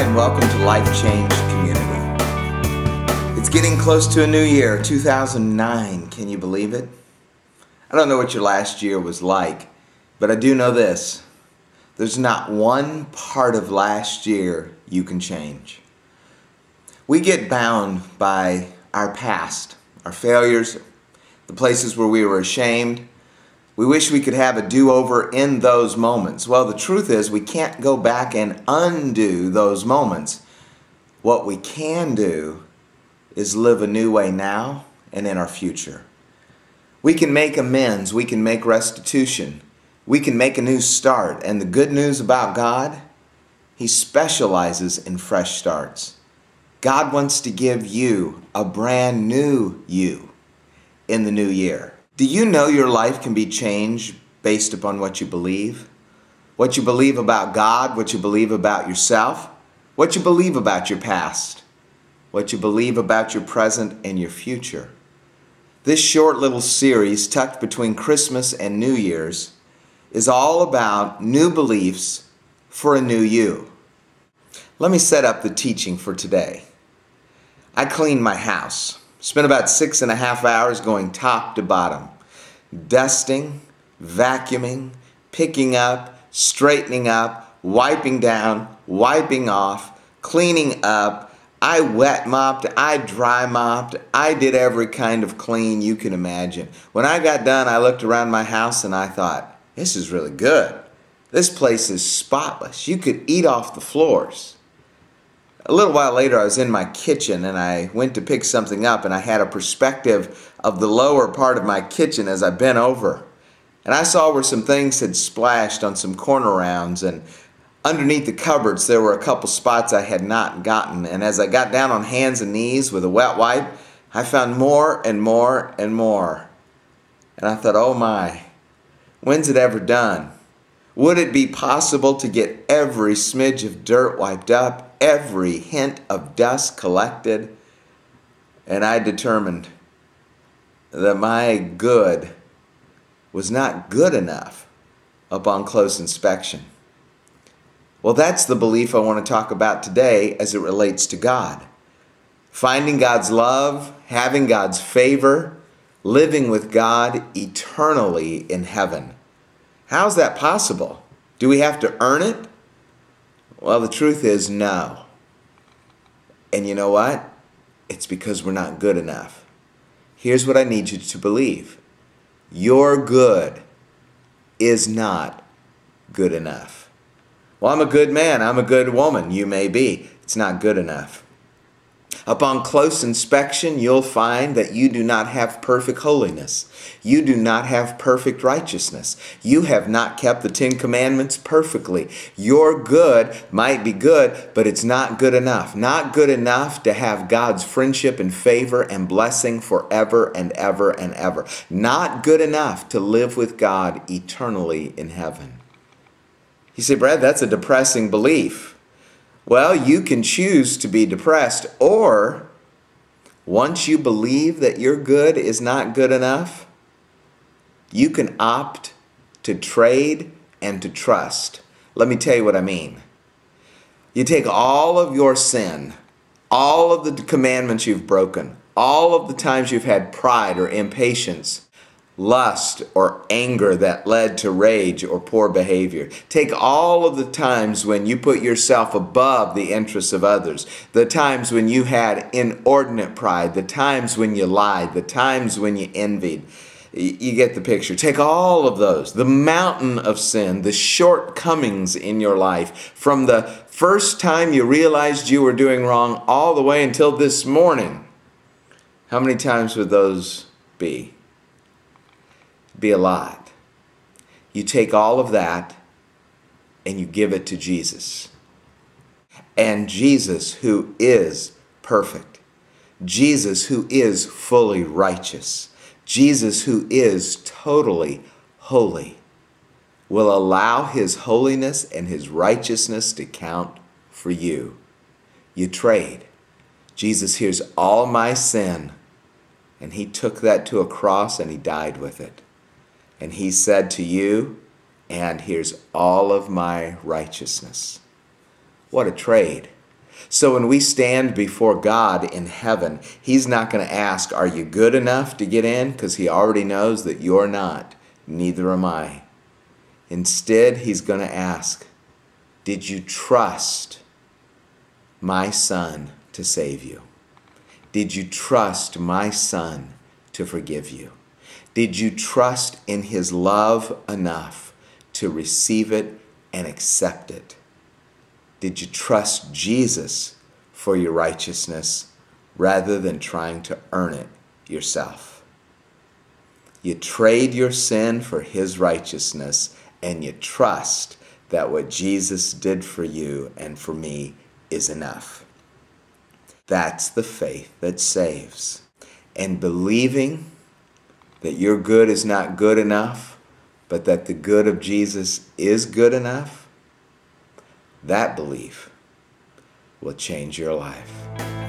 and welcome to Life Change Community. It's getting close to a new year, 2009. Can you believe it? I don't know what your last year was like, but I do know this. There's not one part of last year you can change. We get bound by our past, our failures, the places where we were ashamed. We wish we could have a do-over in those moments. Well, the truth is we can't go back and undo those moments. What we can do is live a new way now and in our future. We can make amends. We can make restitution. We can make a new start. And the good news about God, He specializes in fresh starts. God wants to give you a brand new you in the new year. Do you know your life can be changed based upon what you believe? What you believe about God, what you believe about yourself, what you believe about your past, what you believe about your present and your future. This short little series tucked between Christmas and New Year's is all about new beliefs for a new you. Let me set up the teaching for today. I cleaned my house. Spent about 6.5 hours going top to bottom, dusting, vacuuming, picking up, straightening up, wiping down, wiping off, cleaning up. I wet mopped, I dry mopped, I did every kind of clean you can imagine. When I got done, I looked around my house and I thought, this is really good. This place is spotless. You could eat off the floors. A little while later, I was in my kitchen and I went to pick something up and I had a perspective of the lower part of my kitchen as I bent over. And I saw where some things had splashed on some corner rounds, and underneath the cupboards there were a couple spots I had not gotten. And as I got down on hands and knees with a wet wipe, I found more and more and more. And I thought, oh my, when's it ever done? Would it be possible to get every smidge of dirt wiped up, every hint of dust collected? And I determined that my good was not good enough upon close inspection. Well, that's the belief I want to talk about today as it relates to God. Finding God's love, having God's favor, living with God eternally in heaven. How's that possible? Do we have to earn it? Well, the truth is no. And you know what? It's because we're not good enough. Here's what I need you to believe. Your good is not good enough. Well, I'm a good man. I'm a good woman. You may be. It's not good enough. Upon close inspection, you'll find that you do not have perfect holiness. You do not have perfect righteousness. You have not kept the 10 Commandments perfectly. Your good might be good, but it's not good enough. Not good enough to have God's friendship and favor and blessing forever and ever and ever. Not good enough to live with God eternally in heaven. You say, Brad, that's a depressing belief. Well, you can choose to be depressed, or once you believe that your good is not good enough, you can opt to trade and to trust. Let me tell you what I mean. You take all of your sin, all of the commandments you've broken, all of the times you've had pride or impatience, lust or anger that led to rage or poor behavior. Take all of the times when you put yourself above the interests of others, the times when you had inordinate pride, the times when you lied, the times when you envied. You get the picture. Take all of those, the mountain of sin, the shortcomings in your life, from the first time you realized you were doing wrong all the way until this morning. How many times would those be? Be a lot. You take all of that and you give it to Jesus. And Jesus, who is perfect, Jesus, who is fully righteous, Jesus, who is totally holy, will allow His holiness and His righteousness to count for you. You trade. Jesus, here's all my sin, and He took that to a cross and He died with it. And He said to you, and here's all of my righteousness. What a trade. So when we stand before God in heaven, He's not going to ask, are you good enough to get in? Because He already knows that you're not. Neither am I. Instead, He's going to ask, did you trust my Son to save you? Did you trust my Son to forgive you? Did you trust in His love enough to receive it and accept it? Did you trust Jesus for your righteousness rather than trying to earn it yourself? You trade your sin for His righteousness, and you trust that what Jesus did for you and for me is enough. That's the faith that saves. And believing that your good is not good enough, but that the good of Jesus is good enough, that belief will change your life.